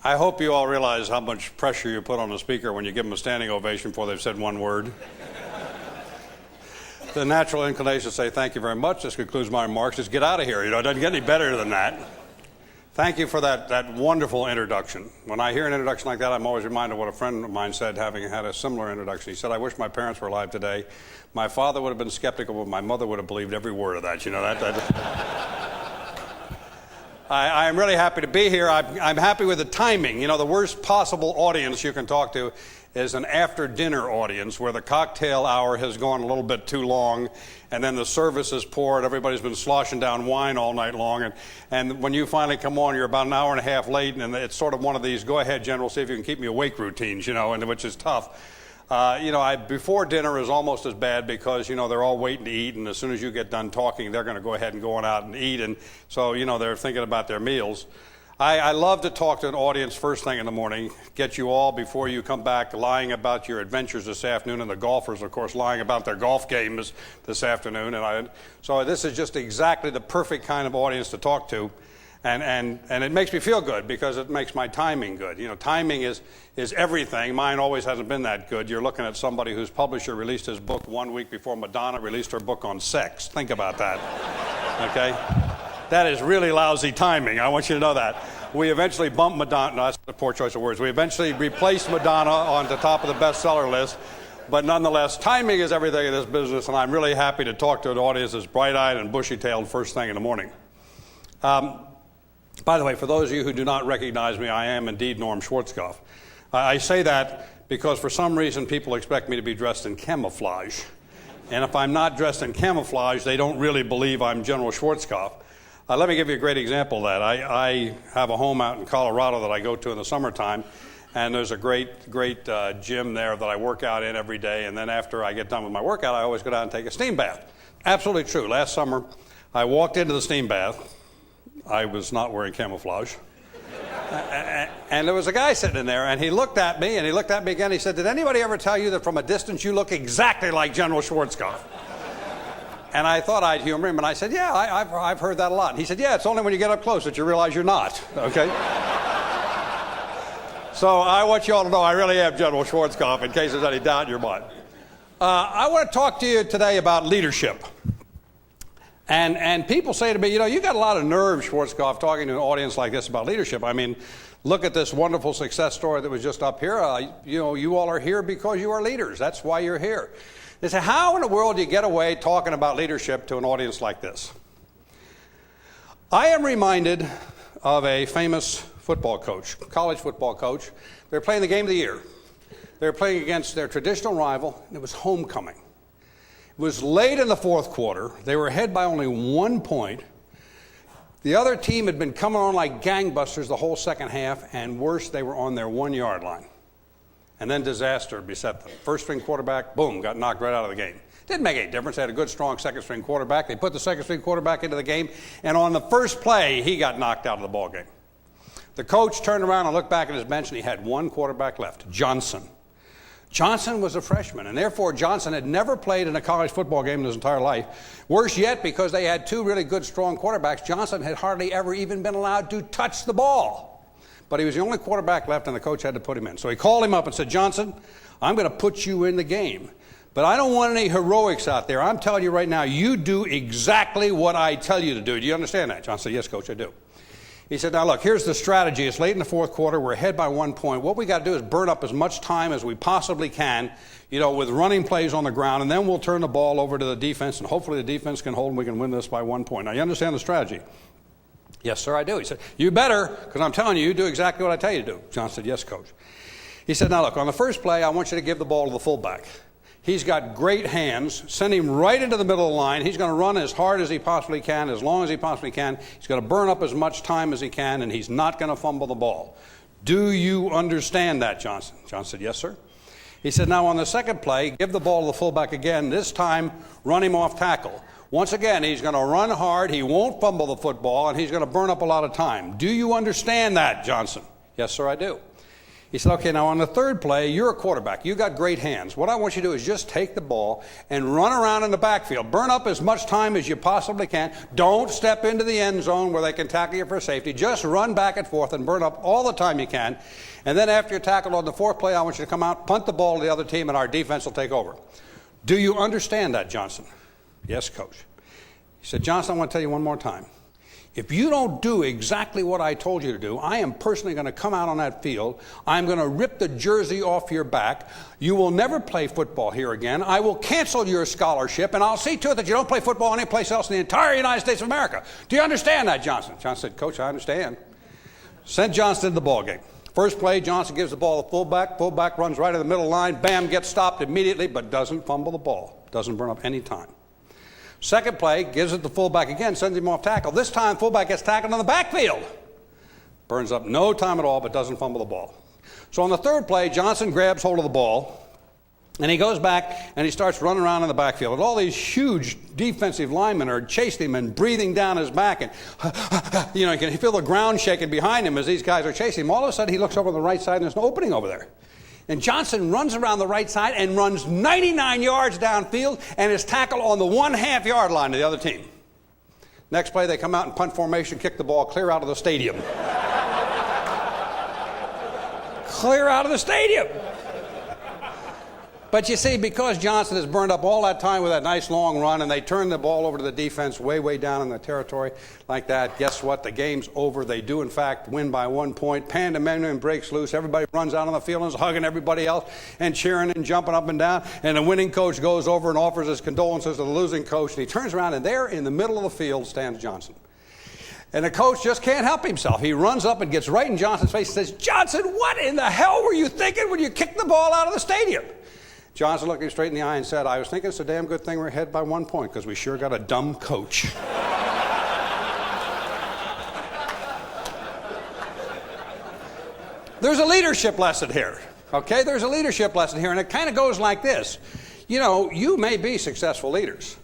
I hope you all realize how much pressure you put on a speaker when you give them a standing ovation before they've said one word. The natural inclination to say thank you very much. This concludes my remarks. Just get out of here. You know, it doesn't get any better than that. Thank you for that wonderful introduction. When I hear an introduction like that, I'm always reminded of what a friend of mine said, having had a similar introduction. He said, I wish my parents were alive today. My father would have been skeptical, but my mother would have believed every word of that. You know, I am really happy to be here. I'm happy with the timing. You know, the worst possible audience you can talk to is an after-dinner audience where the cocktail hour has gone a little bit too long, and then the service is poor, and everybody's been sloshing down wine all night long, and when you finally come on, you're about an hour and a half late, and it's sort of one of these, go ahead, General, see if you can keep me awake routines, you know, and which is tough. Before dinner is almost as bad because, you know, they're all waiting to eat, and as soon as you get done talking, they're going to go ahead and go on out and eat, and so, you know, they're thinking about their meals. I love to talk to an audience first thing in the morning, get you all, before you come back, lying about your adventures this afternoon, and the golfers, of course, lying about their golf games this afternoon. So this is just exactly the perfect kind of audience to talk to, and it makes me feel good because it makes my timing good. You know, timing is everything. Mine always hasn't been that good. You're looking at somebody whose publisher released his book 1 week before Madonna released her book on sex. Think about that, okay? That is really lousy timing. I want you to know that. We eventually bumped Madonna. No, that's a poor choice of words. We eventually replaced Madonna on the top of the bestseller list. But nonetheless, timing is everything in this business, and I'm really happy to talk to an audience that's bright-eyed and bushy-tailed first thing in the morning. By the way, for those of you who do not recognize me, I am indeed Norm Schwarzkopf. I say that because for some reason people expect me to be dressed in camouflage. And if I'm not dressed in camouflage, they don't really believe I'm General Schwarzkopf. Let me give you a great example of that. I have a home out in Colorado that I go to in the summertime, and there's a great gym there that I work out in every day, and then after I get done with my workout, I always go down and take a steam bath. Absolutely true. Last summer, I walked into the steam bath. I was not wearing camouflage. And there was a guy sitting in there, and he looked at me, and he looked at me again. He said, did anybody ever tell you that from a distance you look exactly like General Schwarzkopf? And I thought I'd humor him, and I said, yeah, I've heard that a lot. And he said, yeah, it's only when you get up close that you realize you're not, okay? So I want you all to know I really am General Schwarzkopf, in case there's any doubt in your mind. I want to talk to you today about leadership. And people say to me, you know, you got a lot of nerve, Schwarzkopf, talking to an audience like this about leadership. I mean, look at this wonderful success story that was just up here. You know, you all are here because you are leaders. That's why you're here. They say, how in the world do you get away talking about leadership to an audience like this? I am reminded of a famous football coach, college football coach. They were playing the game of the year. They were playing against their traditional rival, and it was homecoming. It was late in the fourth quarter. They were ahead by only 1 point. The other team had been coming on like gangbusters the whole second half, and worse, they were on their 1-yard line. And then disaster beset them. First-string quarterback, boom, got knocked right out of the game. Didn't make any difference. They had a good, strong second-string quarterback. They put the second-string quarterback into the game, and on the first play, he got knocked out of the ball game. The coach turned around and looked back at his bench, and he had one quarterback left, Johnson. Johnson was a freshman, and therefore Johnson had never played in a college football game in his entire life. Worse yet, because they had two really good, strong quarterbacks, Johnson had hardly ever even been allowed to touch the ball. But he was the only quarterback left, and the coach had to put him in. So he called him up and said, Johnson, I'm going to put you in the game. But I don't want any heroics out there. I'm telling you right now, you do exactly what I tell you to do. Do you understand that? Johnson said, yes, Coach, I do. He said, now look, here's the strategy. It's late in the fourth quarter. We're ahead by 1 point. What we got to do is burn up as much time as we possibly can, you know, with running plays on the ground, and then we'll turn the ball over to the defense, and hopefully the defense can hold and we can win this by 1 point. Now, you understand the strategy? Yes, sir, I do. He said, you better, because I'm telling you, you do exactly what I tell you to do. Johnson said, yes, Coach. He said, now look, on the first play, I want you to give the ball to the fullback. He's got great hands. Send him right into the middle of the line. He's going to run as hard as he possibly can, as long as he possibly can. He's going to burn up as much time as he can, and he's not going to fumble the ball. Do you understand that, Johnson? Johnson said, yes, sir. He said, now on the second play, give the ball to the fullback again. This time, run him off tackle. Once again, he's going to run hard. He won't fumble the football, and he's going to burn up a lot of time. Do you understand that, Johnson? Yes, sir, I do. He said, okay, now on the third play, you're a quarterback. You got great hands. What I want you to do is just take the ball and run around in the backfield. Burn up as much time as you possibly can. Don't step into the end zone where they can tackle you for safety. Just run back and forth and burn up all the time you can. And then after you're tackled on the fourth play, I want you to come out, punt the ball to the other team, and our defense will take over. Do you understand that, Johnson? Yes, Coach. He said, Johnson, I want to tell you one more time. If you don't do exactly what I told you to do, I am personally going to come out on that field. I'm going to rip the jersey off your back. You will never play football here again. I will cancel your scholarship, and I'll see to it that you don't play football anyplace else in the entire United States of America. Do you understand that, Johnson? Johnson said, Coach, I understand. Sent Johnson to the ball game. First play, Johnson gives the ball to fullback. Fullback runs right in the middle line. Bam, gets stopped immediately, but doesn't fumble the ball. Doesn't burn up any time. Second play, gives it to fullback again, sends him off tackle. This time, fullback gets tackled on the backfield. Burns up no time at all, but doesn't fumble the ball. So on the third play, Johnson grabs hold of the ball, and he goes back, and he starts running around in the backfield. And all these huge defensive linemen are chasing him and breathing down his back. And, you can feel the ground shaking behind him as these guys are chasing him. All of a sudden, he looks over on the right side, and there's an opening over there. And Johnson runs around the right side and runs 99 yards downfield and is tackled on the 1/2 yard line of the other team. Next play, they come out in punt formation, kick the ball clear out of the stadium. Clear out of the stadium. But you see, because Johnson has burned up all that time with that nice long run, and they turn the ball over to the defense way down in the territory like that, guess what? The game's over. They do, in fact, win by 1 point. Pandemonium breaks loose. Everybody runs out on the field and is hugging everybody else and cheering and jumping up and down. And the winning coach goes over and offers his condolences to the losing coach. And he turns around, and there in the middle of the field stands Johnson. And the coach just can't help himself. He runs up and gets right in Johnson's face and says, Johnson, what in the hell were you thinking when you kicked the ball out of the stadium? Johnson looked him straight in the eye and said, I was thinking it's a damn good thing we're ahead by 1 point because we sure got a dumb coach. There's a leadership lesson here, okay? There's a leadership lesson here, and it kind of goes like this. You may be successful leaders,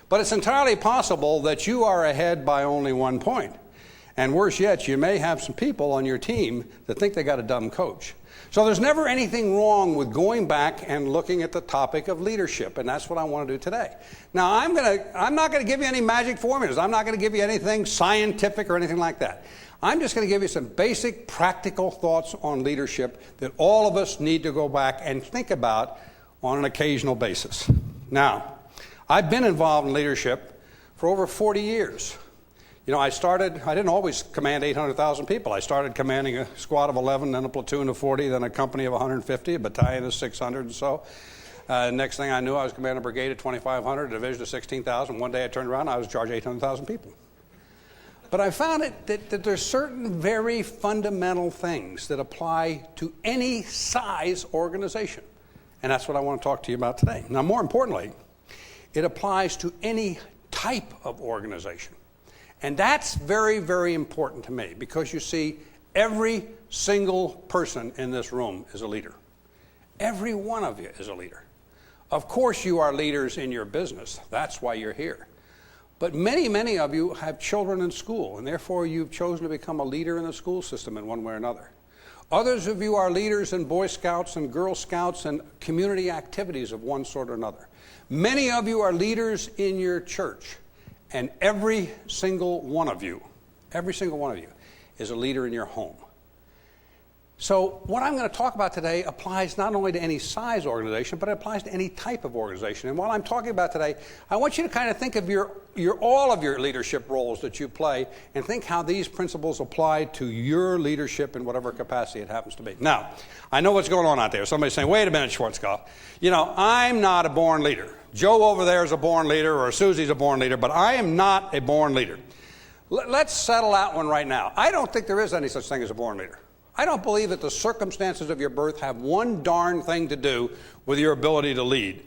but it's entirely possible that you are ahead by only 1 point. And worse yet, you may have some people on your team that think they got a dumb coach. So there's never anything wrong with going back and looking at the topic of leadership, and that's what I want to do today. Now, I'm not going to give you any magic formulas. I'm not going to give you anything scientific or anything like that. I'm just going to give you some basic practical thoughts on leadership that all of us need to go back and think about on an occasional basis. Now, I've been involved in leadership for over 40 years. I didn't always command 800,000 people. I started commanding a squad of 11, then a platoon of 40, then a company of 150, a battalion of 600 and so. Next thing I knew, I was commanding a brigade of 2,500, a division of 16,000. One day I turned around, I was in charge of 800,000 people. But I found that there's certain very fundamental things that apply to any size organization. And that's what I want to talk to you about today. Now, more importantly, it applies to any type of organization. And that's very, very important to me because, you see, every single person in this room is a leader. Every one of you is a leader. Of course, you are leaders in your business. That's why you're here. But many, many of you have children in school, and therefore you've chosen to become a leader in the school system in one way or another. Others of you are leaders in Boy Scouts and Girl Scouts and community activities of one sort or another. Many of you are leaders in your church. And every single one of you is a leader in your home. So what I'm going to talk about today applies not only to any size organization, but it applies to any type of organization. And while I'm talking about today, I want you to kind of think of all of your leadership roles that you play and think how these principles apply to your leadership in whatever capacity it happens to be. Now, I know what's going on out there. Somebody's saying, wait a minute, Schwarzkopf. I'm not a born leader. Joe over there is a born leader, or Susie's a born leader, but I am not a born leader. Let's settle that one right now. I don't think there is any such thing as a born leader. I don't believe that the circumstances of your birth have one darn thing to do with your ability to lead.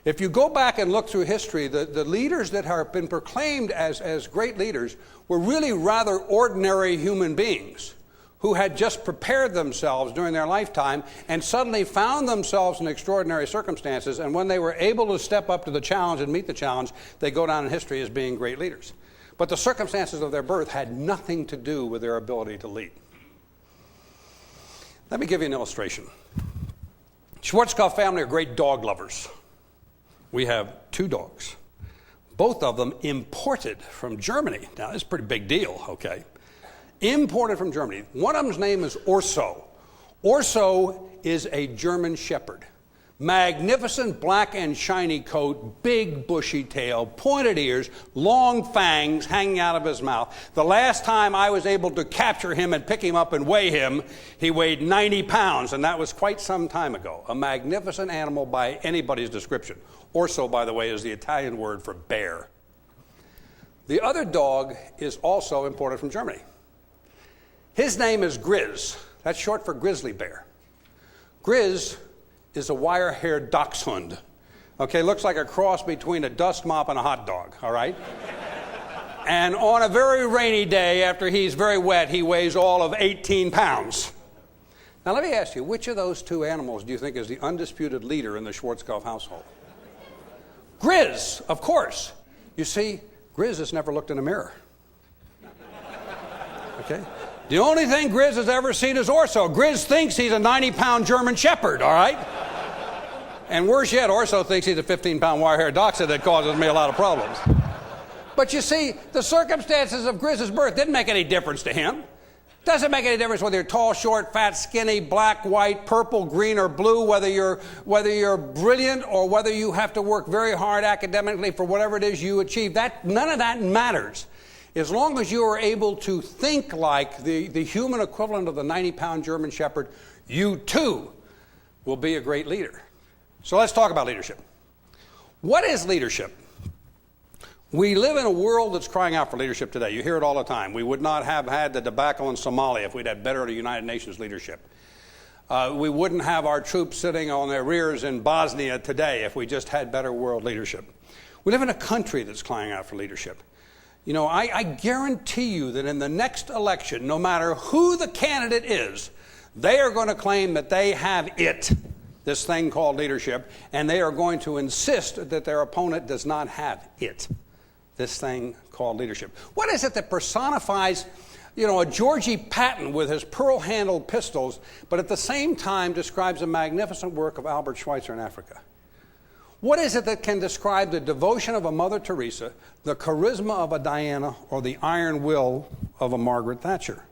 If you go back and look through history, the leaders that have been proclaimed as great leaders were really rather ordinary human beings who had just prepared themselves during their lifetime and suddenly found themselves in extraordinary circumstances, and when they were able to step up to the challenge and meet the challenge, they go down in history as being great leaders. But the circumstances of their birth had nothing to do with their ability to lead. Let me give you an illustration. Schwarzkopf family are great dog lovers. We have 2 dogs, both of them imported from Germany. Now, this is a pretty big deal, okay? Imported from Germany. One of them's name is Orso. Orso is a German Shepherd. Magnificent black and shiny coat, big bushy tail, pointed ears, long fangs hanging out of his mouth. The last time I was able to capture him and pick him up and weigh him, he weighed 90 pounds, and that was quite some time ago. A magnificent animal by anybody's description. Orso, by the way, is the Italian word for bear. The other dog is also imported from Germany. His name is Grizz. That's short for grizzly bear. Grizz is a wire-haired dachshund. Okay, looks like a cross between a dust mop and a hot dog, all right? And on a very rainy day, after he's very wet, he weighs all of 18 pounds. Now, let me ask you, which of those 2 animals do you think is the undisputed leader in the Schwarzkopf household? Grizz, of course. You see, Grizz has never looked in a mirror. Okay? The only thing Grizz has ever seen is Orso. Grizz thinks he's a 90-pound German Shepherd, all right? And worse yet, Orso thinks he's a 15-pound wire-haired dachshund that causes me a lot of problems. But you see, the circumstances of Grizz's birth didn't make any difference to him. Doesn't make any difference whether you're tall, short, fat, skinny, black, white, purple, green, or blue, whether you're brilliant or whether you have to work very hard academically for whatever it is you achieve. None of that matters. As long as you are able to think like the human equivalent of the 90-pound German Shepherd, you too will be a great leader. So let's talk about leadership. What is leadership? We live in a world that's crying out for leadership today. You hear it all the time. We would not have had the debacle in Somalia if we'd had better United Nations leadership. We wouldn't have our troops sitting on their rears in Bosnia today if we just had better world leadership. We live in a country that's crying out for leadership. You know, I guarantee you that in the next election, no matter who the candidate is, they are going to claim that they have it, this thing called leadership, and they are going to insist that their opponent does not have it, this thing called leadership. What is it that personifies, a Georgie Patton with his pearl-handled pistols, but at the same time describes the magnificent work of Albert Schweitzer in Africa? What is it that can describe the devotion of a Mother Teresa, the charisma of a Diana, or the iron will of a Margaret Thatcher?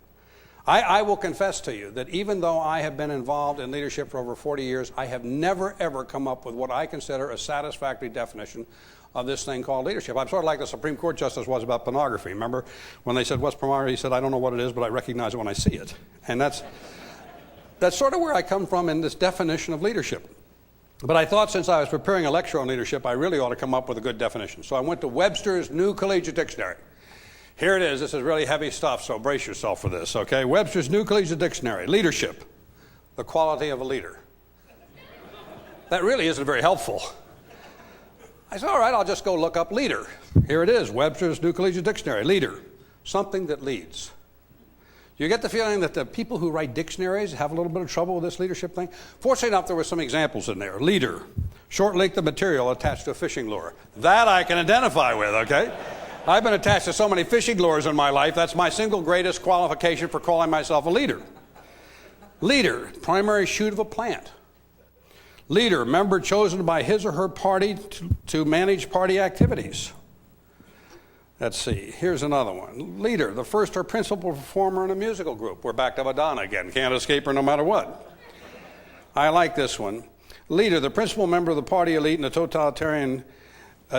I will confess to you that even though I have been involved in leadership for over 40 years, I have never, ever come up with what I consider a satisfactory definition of this thing called leadership. I'm sort of like the Supreme Court Justice was about pornography. Remember when they said, "What's pornography?" He said, "I don't know what it is, but I recognize it when I see it." And that's sort of where I come from in this definition of leadership. But I thought since I was preparing a lecture on leadership, I really ought to come up with a good definition. So I went to Webster's New Collegiate Dictionary. Here it is. This is really heavy stuff, so brace yourself for this, okay? Webster's New Collegiate Dictionary. Leadership, the quality of a leader. That really isn't very helpful. I said, all right, I'll just go look up leader. Here it is, Webster's New Collegiate Dictionary. Leader, something that leads. You get the feeling that the people who write dictionaries have a little bit of trouble with this leadership thing? Fortunately enough, there were some examples in there. Leader, short length of material attached to a fishing lure. That I can identify with, okay? I've been attached to so many fishing lures in my life, that's my single greatest qualification for calling myself a leader. Leader, primary shoot of a plant. Leader, member chosen by his or her party to manage party activities. Let's see, here's another one. Leader, the first or principal performer in a musical group. We're back to Madonna again. Can't escape her no matter what. I like this one. Leader, the principal member of the party elite in a totalitarian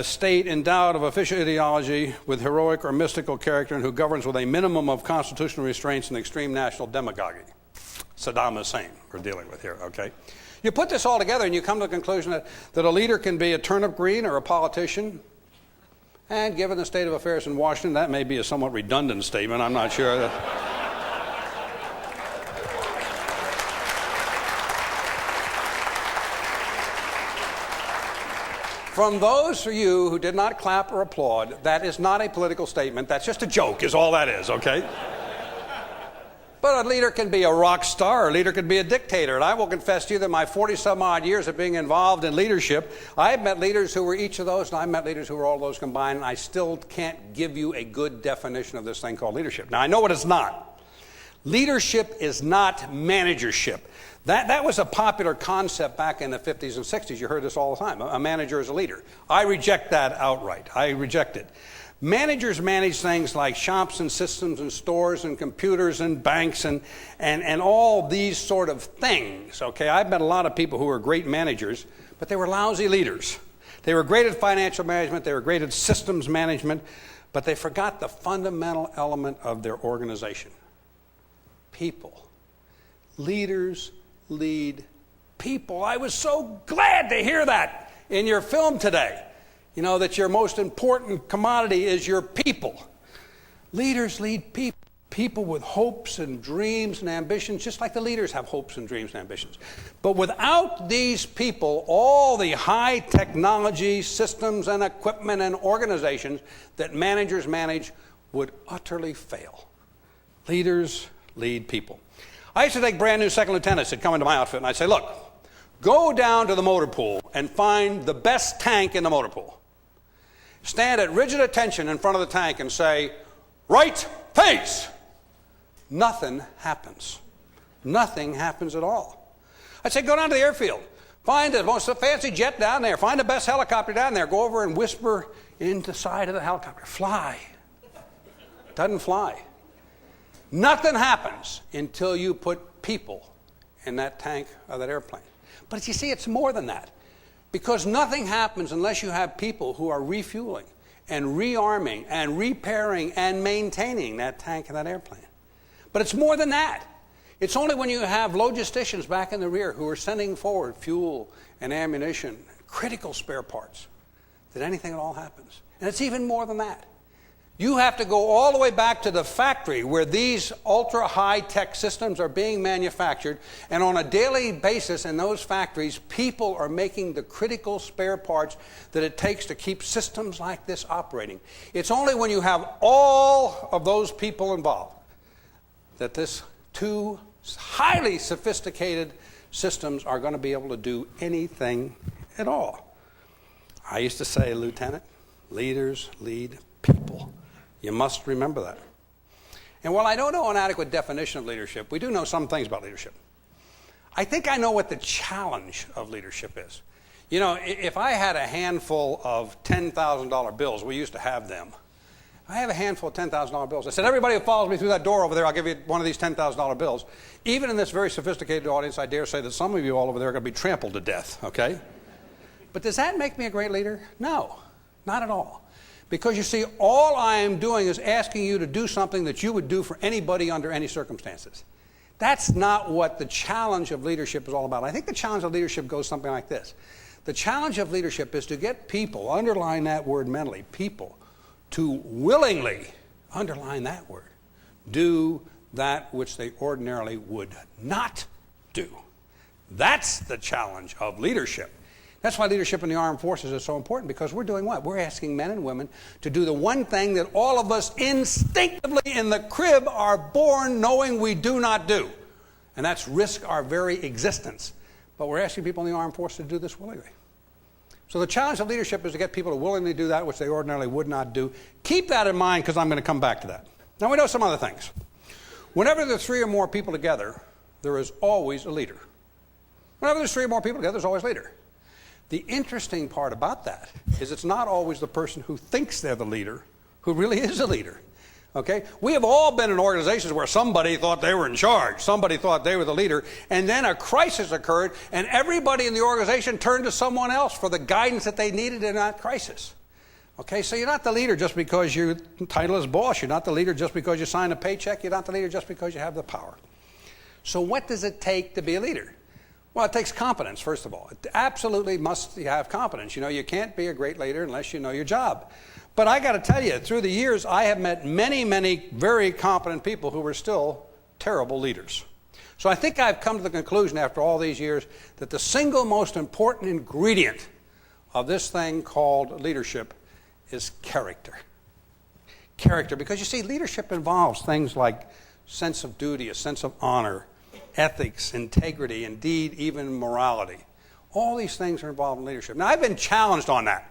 state endowed of official ideology with heroic or mystical character and who governs with a minimum of constitutional restraints and extreme national demagogy. Saddam Hussein we're dealing with here, okay? You put this all together and you come to the conclusion that a leader can be a turnip green or a politician. And given the state of affairs in Washington, that may be a somewhat redundant statement. I'm not sure. From those of you who did not clap or applaud, that is not a political statement. That's just a joke, is all that is, okay? But a leader can be a rock star, a leader can be a dictator. And I will confess to you that my 40-some-odd years of being involved in leadership, I have met leaders who were each of those, and I've met leaders who were all those combined, and I still can't give you a good definition of this thing called leadership. Now, I know what it's not. Leadership is not managership. That was a popular concept back in the 50s and 60s. You heard this all the time. A manager is a leader. I reject that outright. I reject it. Managers manage things like shops and systems and stores and computers and banks and all these sort of things. Okay, I've met a lot of people who are great managers, but they were lousy leaders. They were great at financial management. They were great at systems management, but they forgot the fundamental element of their organization. People. Leaders lead people. I was so glad to hear that in your film today. You know, that your most important commodity is your people. Leaders lead people. People with hopes and dreams and ambitions, just like the leaders have hopes and dreams and ambitions. But without these people, all the high technology systems and equipment and organizations that managers manage would utterly fail. Leaders lead people. I used to take brand new second lieutenants that come into my outfit, and I'd say, look, go down to the motor pool and find the best tank in the motor pool. Stand at rigid attention in front of the tank and say, right face. Nothing happens. Nothing happens at all. I'd say, go down to the airfield. Find the most fancy jet down there. Find the best helicopter down there. Go over and whisper into the side of the helicopter. Fly. Doesn't fly. Nothing happens until you put people in that tank or that airplane. But you see, it's more than that. Because nothing happens unless you have people who are refueling and rearming and repairing and maintaining that tank and that airplane. But it's more than that. It's only when you have logisticians back in the rear who are sending forward fuel and ammunition, critical spare parts, that anything at all happens. And it's even more than that. You have to go all the way back to the factory where these ultra-high-tech systems are being manufactured, and on a daily basis in those factories, people are making the critical spare parts that it takes to keep systems like this operating. It's only when you have all of those people involved that this two highly sophisticated systems are going to be able to do anything at all. I used to say, Lieutenant, leaders lead people. You must remember that. And while I don't know an adequate definition of leadership, we do know some things about leadership. I think I know what the challenge of leadership is. You know, if I had a handful of $10,000 bills, we used to have them. I have a handful of $10,000 bills. I said, everybody who follows me through that door over there, I'll give you one of these $10,000 bills. Even in this very sophisticated audience, I dare say that some of you all over there are going to be trampled to death, okay? But does that make me a great leader? No, not at all. Because you see, all I am doing is asking you to do something that you would do for anybody under any circumstances. That's not what the challenge of leadership is all about. I think the challenge of leadership goes something like this. The challenge of leadership is to get people, underline that word mentally, people, to willingly, underline that word, do that which they ordinarily would not do. That's the challenge of leadership. That's why leadership in the armed forces is so important, because we're doing what? We're asking men and women to do the one thing that all of us instinctively in the crib are born knowing we do not do. And that's risk our very existence. But we're asking people in the armed forces to do this willingly. So the challenge of leadership is to get people to willingly do that which they ordinarily would not do. Keep that in mind, because I'm going to come back to that. Now we know some other things. Whenever there's three or more people together, there is always a leader. Whenever there's three or more people together, there's always a leader. The interesting part about that is it's not always the person who thinks they're the leader who really is a leader. Okay? We have all been in organizations where somebody thought they were in charge, somebody thought they were the leader, and then a crisis occurred, and everybody in the organization turned to someone else for the guidance that they needed in that crisis. Okay, so you're not the leader just because your title is boss. You're not the leader just because you sign a paycheck. You're not the leader just because you have the power. So what does it take to be a leader? Well, it takes competence, first of all. It absolutely must have competence. You know, you can't be a great leader unless you know your job. But I got to tell you, through the years, I have met many, many very competent people who were still terrible leaders. So I think I've come to the conclusion after all these years that the single most important ingredient of this thing called leadership is character. Character, because you see, leadership involves things like sense of duty, a sense of honor, ethics, integrity, indeed even morality. All these things are involved in leadership. Now, I've been challenged on that.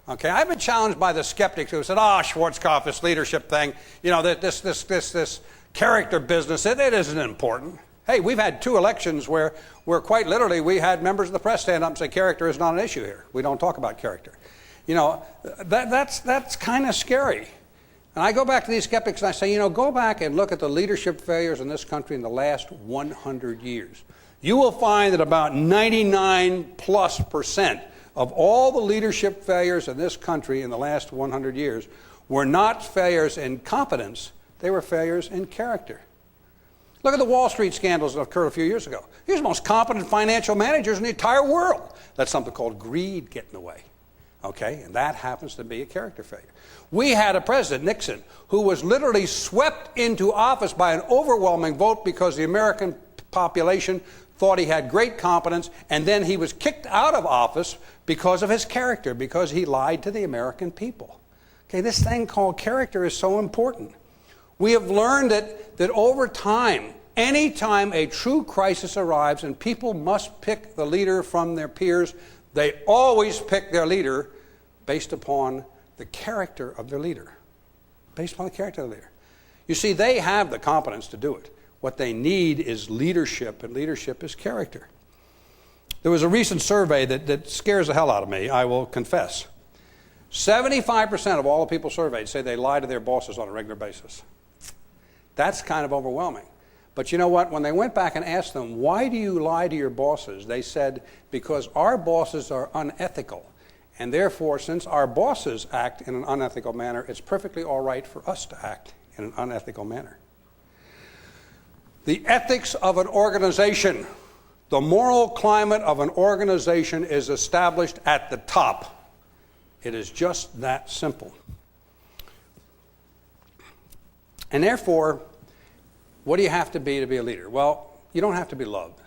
Okay, I've been challenged by the skeptics who said, Schwarzkopf, this leadership thing, you know, this character business, it isn't important. Hey, we've had 2 elections where quite literally we had members of the press stand up and say character is not an issue here. We don't talk about character. You know, that's kind of scary. And I go back to these skeptics and I say, you know, go back and look at the leadership failures in this country in the last 100 years. You will find that about 99+% of all the leadership failures in this country in the last 100 years were not failures in competence, they were failures in character. Look at the Wall Street scandals that occurred a few years ago. Here's the most competent financial managers in the entire world. Let something called greed get in the way. Okay, and that happens to be a character failure. We had a president, Nixon, who was literally swept into office by an overwhelming vote because the American population thought he had great competence, and then he was kicked out of office because of his character, because he lied to the American people. Okay, this thing called character is so important. We have learned that over time, any time a true crisis arrives and people must pick the leader from their peers, they always pick their leader based upon the character of their leader. Based upon the character of the leader. You see, they have the competence to do it. What they need is leadership, and leadership is character. There was a recent survey that scares the hell out of me, I will confess. 75% of all the people surveyed say they lie to their bosses on a regular basis. That's kind of overwhelming. But you know what? When they went back and asked them, why do you lie to your bosses? They said, because our bosses are unethical. And therefore, since our bosses act in an unethical manner, it's perfectly all right for us to act in an unethical manner. The ethics of an organization, the moral climate of an organization is established at the top. It is just that simple. And therefore, what do you have to be a leader? Well, you don't have to be loved.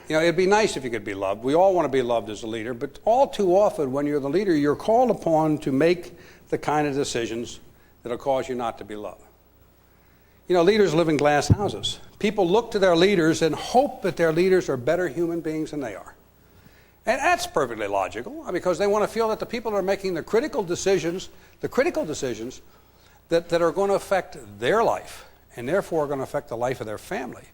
You know, it'd be nice if you could be loved. We all want to be loved as a leader, but all too often when you're the leader, you're called upon to make the kind of decisions that'll cause you not to be loved. You know, leaders live in glass houses. People look to their leaders and hope that their leaders are better human beings than they are. And that's perfectly logical, because they want to feel that the people that are making the critical decisions that are going to affect their life, and therefore are going to affect the life of their family,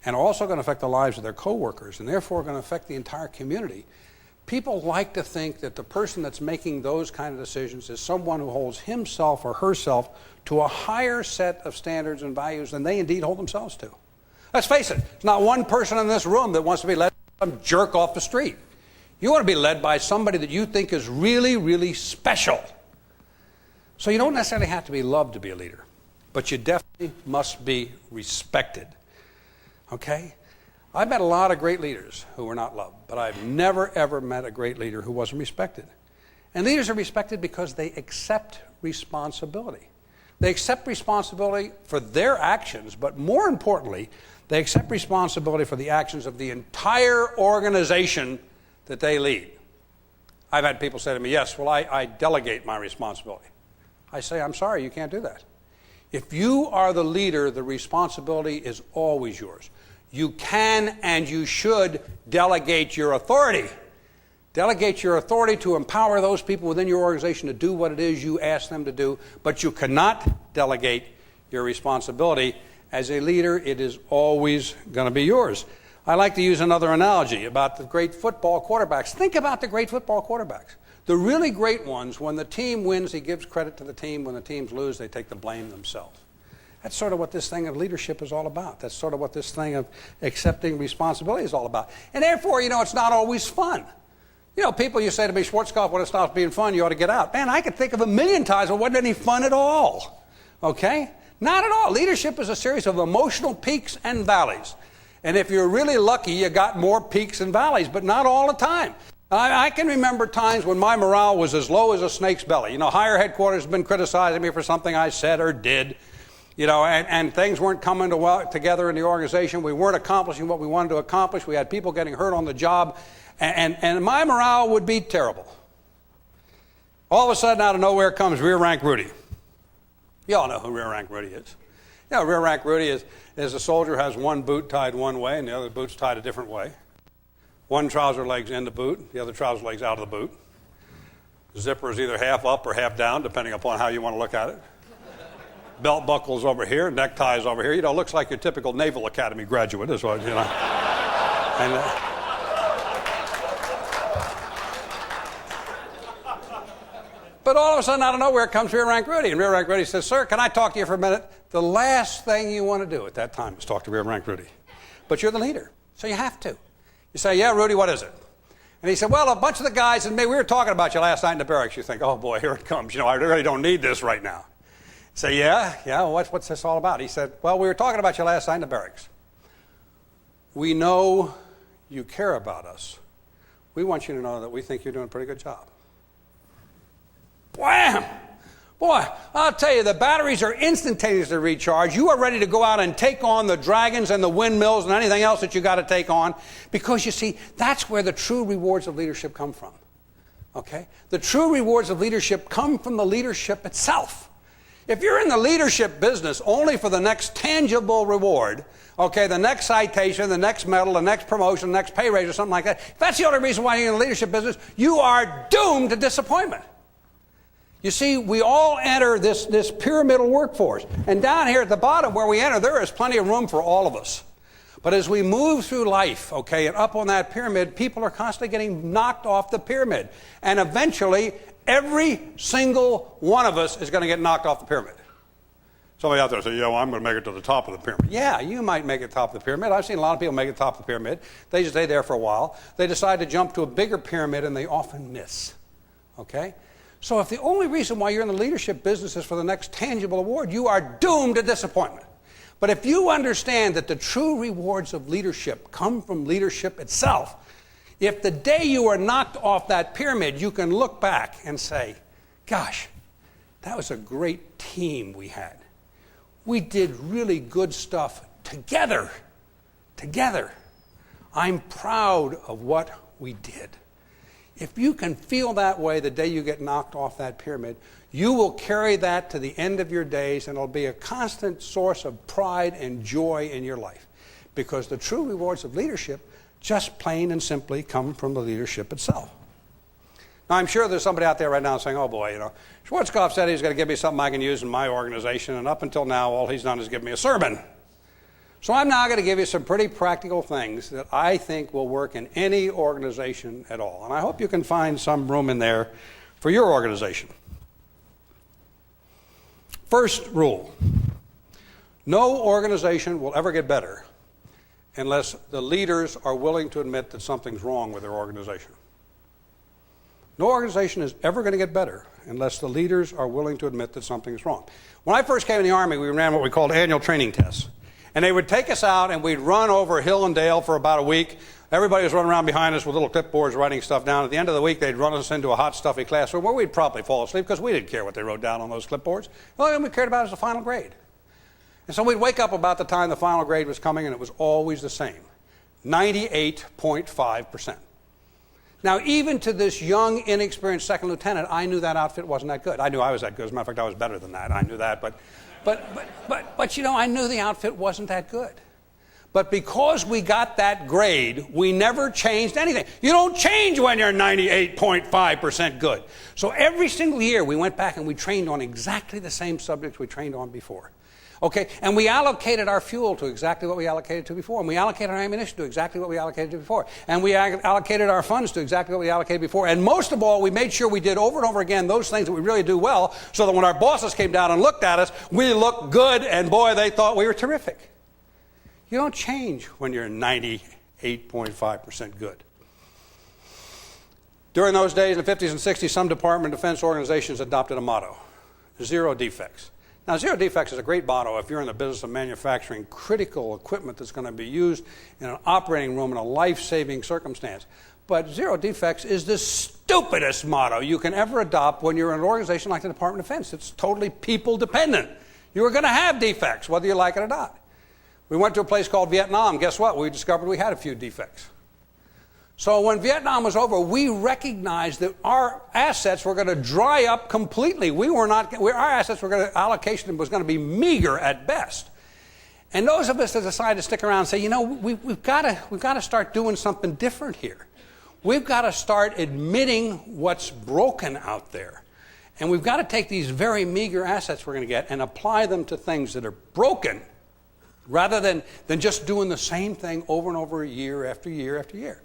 and also going to affect the lives of their coworkers, and therefore are going to affect the entire community. People like to think that the person that's making those kind of decisions is someone who holds himself or herself to a higher set of standards and values than they indeed hold themselves to. Let's face it, there's not one person in this room that wants to be led by some jerk off the street. You want to be led by somebody that you think is really, really special. So you don't necessarily have to be loved to be a leader, but you definitely must be respected. Okay? I've met a lot of great leaders who were not loved, but I've never, ever met a great leader who wasn't respected. And leaders are respected because they accept responsibility. They accept responsibility for their actions, but more importantly, they accept responsibility for the actions of the entire organization that they lead. I've had people say to me, yes, well, I delegate my responsibility. I say, I'm sorry, you can't do that. If you are the leader, the responsibility is always yours. You can and you should delegate your authority. Delegate your authority to empower those people within your organization to do what it is you ask them to do, but you cannot delegate your responsibility. As a leader, it is always going to be yours. I like to use another analogy about the great football quarterbacks. Think about the great football quarterbacks. The really great ones, when the team wins, he gives credit to the team. When the teams lose, they take the blame themselves. That's sort of what this thing of leadership is all about. That's sort of what this thing of accepting responsibility is all about. And therefore, you know, it's not always fun. You know, people, you say to me, Schwarzkopf, when it stops being fun, you ought to get out. Man, I could think of a million times when it wasn't any fun at all. Okay? Not at all. Leadership is a series of emotional peaks and valleys. And if you're really lucky, you got more peaks and valleys, but not all the time. I can remember times when my morale was as low as a snake's belly. You know, higher headquarters have been criticizing me for something I said or did. You know, and things weren't coming together in the organization. We weren't accomplishing what we wanted to accomplish. We had people getting hurt on the job. And my morale would be terrible. All of a sudden, out of nowhere comes Rear Rank Rudy. You all know who Rear Rank Rudy is. You know, Rear Rank Rudy is a soldier who has one boot tied one way and the other boot's tied a different way. One trouser leg's in the boot, the other trouser leg's out of the boot. The zipper is either half up or half down, depending upon how you want to look at it. belt buckles over here, neckties over here. You know, looks like your typical Naval Academy graduate is what, you know. And, but all of a sudden, out of nowhere, comes Rear Rank Rudy. And Rear Rank Rudy says, sir, can I talk to you for a minute? The last thing you want to do at that time is talk to Rear Rank Rudy. But you're the leader, so you have to. You say, yeah, Rudy, what is it? And he said, well, a bunch of the guys, and we were talking about you last night in the barracks. You think, oh, boy, here it comes. You know, I really don't need this right now. You say, yeah, what's this all about? He said, well, we were talking about you last night in the barracks. We know you care about us. We want you to know that we think you're doing a pretty good job. Wham! Boy, I'll tell you, the batteries are instantaneously recharged. You are ready to go out and take on the dragons and the windmills and anything else that you got to take on, because you see, that's where the true rewards of leadership come from. Okay? The true rewards of leadership come from the leadership itself. If you're in the leadership business only for the next tangible reward, okay, the next citation, the next medal, the next promotion, the next pay raise or something like that, if that's the only reason why you're in the leadership business, you are doomed to disappointment. You see, we all enter this pyramidal workforce. And down here at the bottom where we enter, there is plenty of room for all of us. But as we move through life, okay, and up on that pyramid, people are constantly getting knocked off the pyramid. And eventually, every single one of us is going to get knocked off the pyramid. Somebody out there say, well, I'm going to make it to the top of the pyramid. Yeah, you might make it to the top of the pyramid. I've seen a lot of people make it to the top of the pyramid. They just stay there for a while. They decide to jump to a bigger pyramid, and they often miss. Okay? So if the only reason why you're in the leadership business is for the next tangible award, you are doomed to disappointment. But if you understand that the true rewards of leadership come from leadership itself, if the day you are knocked off that pyramid, you can look back and say, gosh, that was a great team we had. We did really good stuff together. Together. I'm proud of what we did. If you can feel that way the day you get knocked off that pyramid, you will carry that to the end of your days, and it'll be a constant source of pride and joy in your life. Because the true rewards of leadership just plain and simply come from the leadership itself. Now, I'm sure there's somebody out there right now saying, oh boy, you know, Schwarzkopf said he's going to give me something I can use in my organization, and up until now, all he's done is give me a sermon. So I'm now going to give you some pretty practical things that I think will work in any organization at all. And I hope you can find some room in there for your organization. First rule, no organization will ever get better unless the leaders are willing to admit that something's wrong with their organization. No organization is ever going to get better unless the leaders are willing to admit that something's wrong. When I first came in the Army, we ran what we called annual training tests. And they would take us out, and we'd run over hill and dale for about a week. Everybody was running around behind us with little clipboards writing stuff down. At the end of the week, they'd run us into a hot, stuffy classroom where we'd probably fall asleep because we didn't care what they wrote down on those clipboards. The only thing we cared about was the final grade. And so we'd wake up about the time the final grade was coming, and it was always the same, 98.5%. Now, even to this young, inexperienced second lieutenant, I knew that outfit wasn't that good. I knew I was that good. As a matter of fact, I was better than that. I knew that. But you know, I knew the outfit wasn't that good. But because we got that grade, we never changed anything. You don't change when you're 98.5% good. So every single year, we went back and we trained on exactly the same subjects we trained on before. Okay, and we allocated our fuel to exactly what we allocated to before. And we allocated our ammunition to exactly what we allocated to before. And we allocated our funds to exactly what we allocated before. And most of all, we made sure we did over and over again those things that we really do well, so that when our bosses came down and looked at us, we looked good, and boy, they thought we were terrific. You don't change when you're 98.5% good. During those days in the 50s and 60s, some Department of Defense organizations adopted a motto, 0 defects. Now, 0 defects is a great motto if you're in the business of manufacturing critical equipment that's going to be used in an operating room in a life-saving circumstance. But 0 defects is the stupidest motto you can ever adopt when you're in an organization like the Department of Defense. It's totally people-dependent. You are going to have defects, whether you like it or not. We went to a place called Vietnam. Guess what? We discovered we had a few defects. So when Vietnam was over, we recognized that our assets were going to dry up completely. Our assets were going to, allocation was going to be meager at best. And those of us that decided to stick around and say, you know, we've got to start doing something different here. We've got to start admitting what's broken out there. And we've got to take these very meager assets we're going to get and apply them to things that are broken rather than just doing the same thing over and over year after year after year.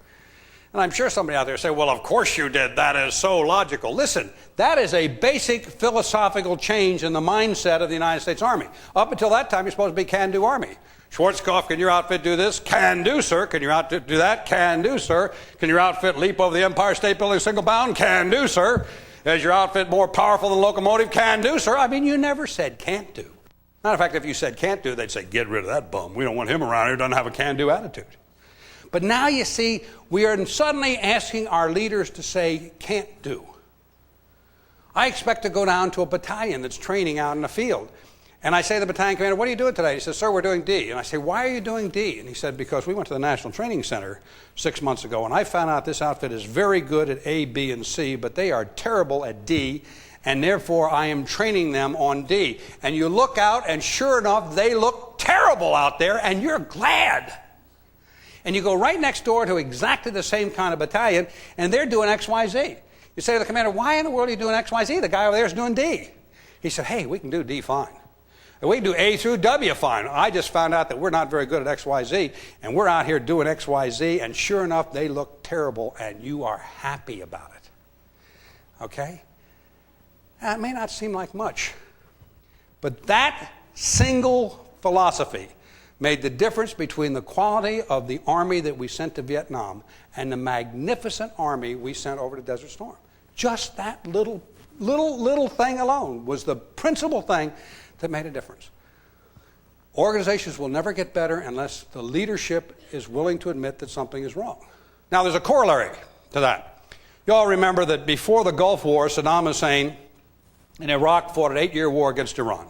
And I'm sure somebody out there say, well, of course you did. That is so logical. Listen, that is a basic philosophical change in the mindset of the United States Army. Up until that time, you're supposed to be can-do Army. Schwarzkopf, can your outfit do this? Can do, sir. Can your outfit do that? Can do, sir. Can your outfit leap over the Empire State Building single bound? Can do, sir. Is your outfit more powerful than locomotive? Can do, sir. I mean, you never said can't do. Matter of fact, if you said can't do, they'd say, get rid of that bum. We don't want him around here who doesn't have a can-do attitude. But now you see, we are suddenly asking our leaders to say, can't do. I expect to go down to a battalion that's training out in the field. And I say to the battalion commander, what are you doing today? He says, sir, we're doing D. And I say, why are you doing D? And he said, because we went to the National Training Center 6 months ago, and I found out this outfit is very good at A, B, and C, but they are terrible at D, and therefore I am training them on D. And you look out, and sure enough, they look terrible out there, and you're glad. And you go right next door to exactly the same kind of battalion, and they're doing X, Y, Z. You say to the commander, why in the world are you doing X, Y, Z? The guy over there is doing D. He said, hey, we can do D fine. And we can do A through W fine. I just found out that we're not very good at X, Y, Z, and we're out here doing X, Y, Z, and sure enough, they look terrible, and you are happy about it. Okay? Now, it may not seem like much, but that single philosophy made the difference between the quality of the army that we sent to Vietnam and the magnificent army we sent over to Desert Storm. Just that little thing alone was the principal thing that made a difference. Organizations will never get better unless the leadership is willing to admit that something is wrong. Now, there's a corollary to that. You all remember that before the Gulf War, Saddam Hussein in Iraq fought an 8-year war against Iran.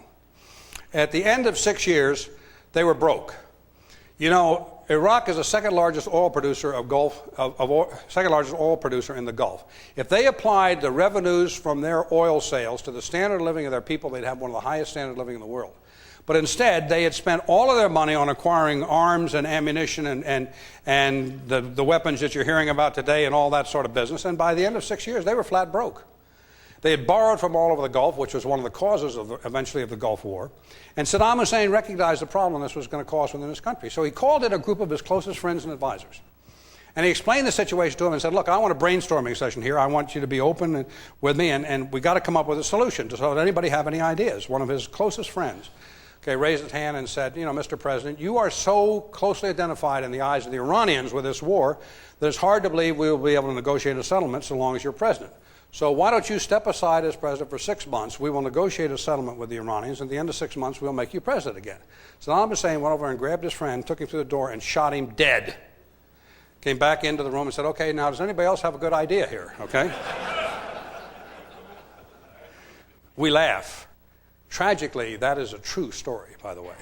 At the end of 6 years, they were broke. You know, Iraq is the second largest oil producer second largest oil producer in the Gulf. If they applied the revenues from their oil sales to the standard of living of their people, they'd have one of the highest standard of living in the world. But instead, they had spent all of their money on acquiring arms and ammunition and the weapons that you're hearing about today and all that sort of business. And by the end of 6 years, they were flat broke. They had borrowed from all over the Gulf, which was one of the causes eventually of the Gulf War. And Saddam Hussein recognized the problem this was going to cause within his country. So he called in a group of his closest friends and advisors. And he explained the situation to them and said, look, I want a brainstorming session here. I want you to be open with me, and we got to come up with a solution. So does anybody have any ideas? One of his closest friends raised his hand and said, Mr. President, you are so closely identified in the eyes of the Iranians with this war that it's hard to believe we will be able to negotiate a settlement so long as you're president. So why don't you step aside as president for 6 months? We will negotiate a settlement with the Iranians. At the end of 6 months, we'll make you president again. Saddam Hussein went over and grabbed his friend, took him through the door, and shot him dead. Came back into the room and said, okay, now does anybody else have a good idea here, okay? We laugh. Tragically, that is a true story, by the way.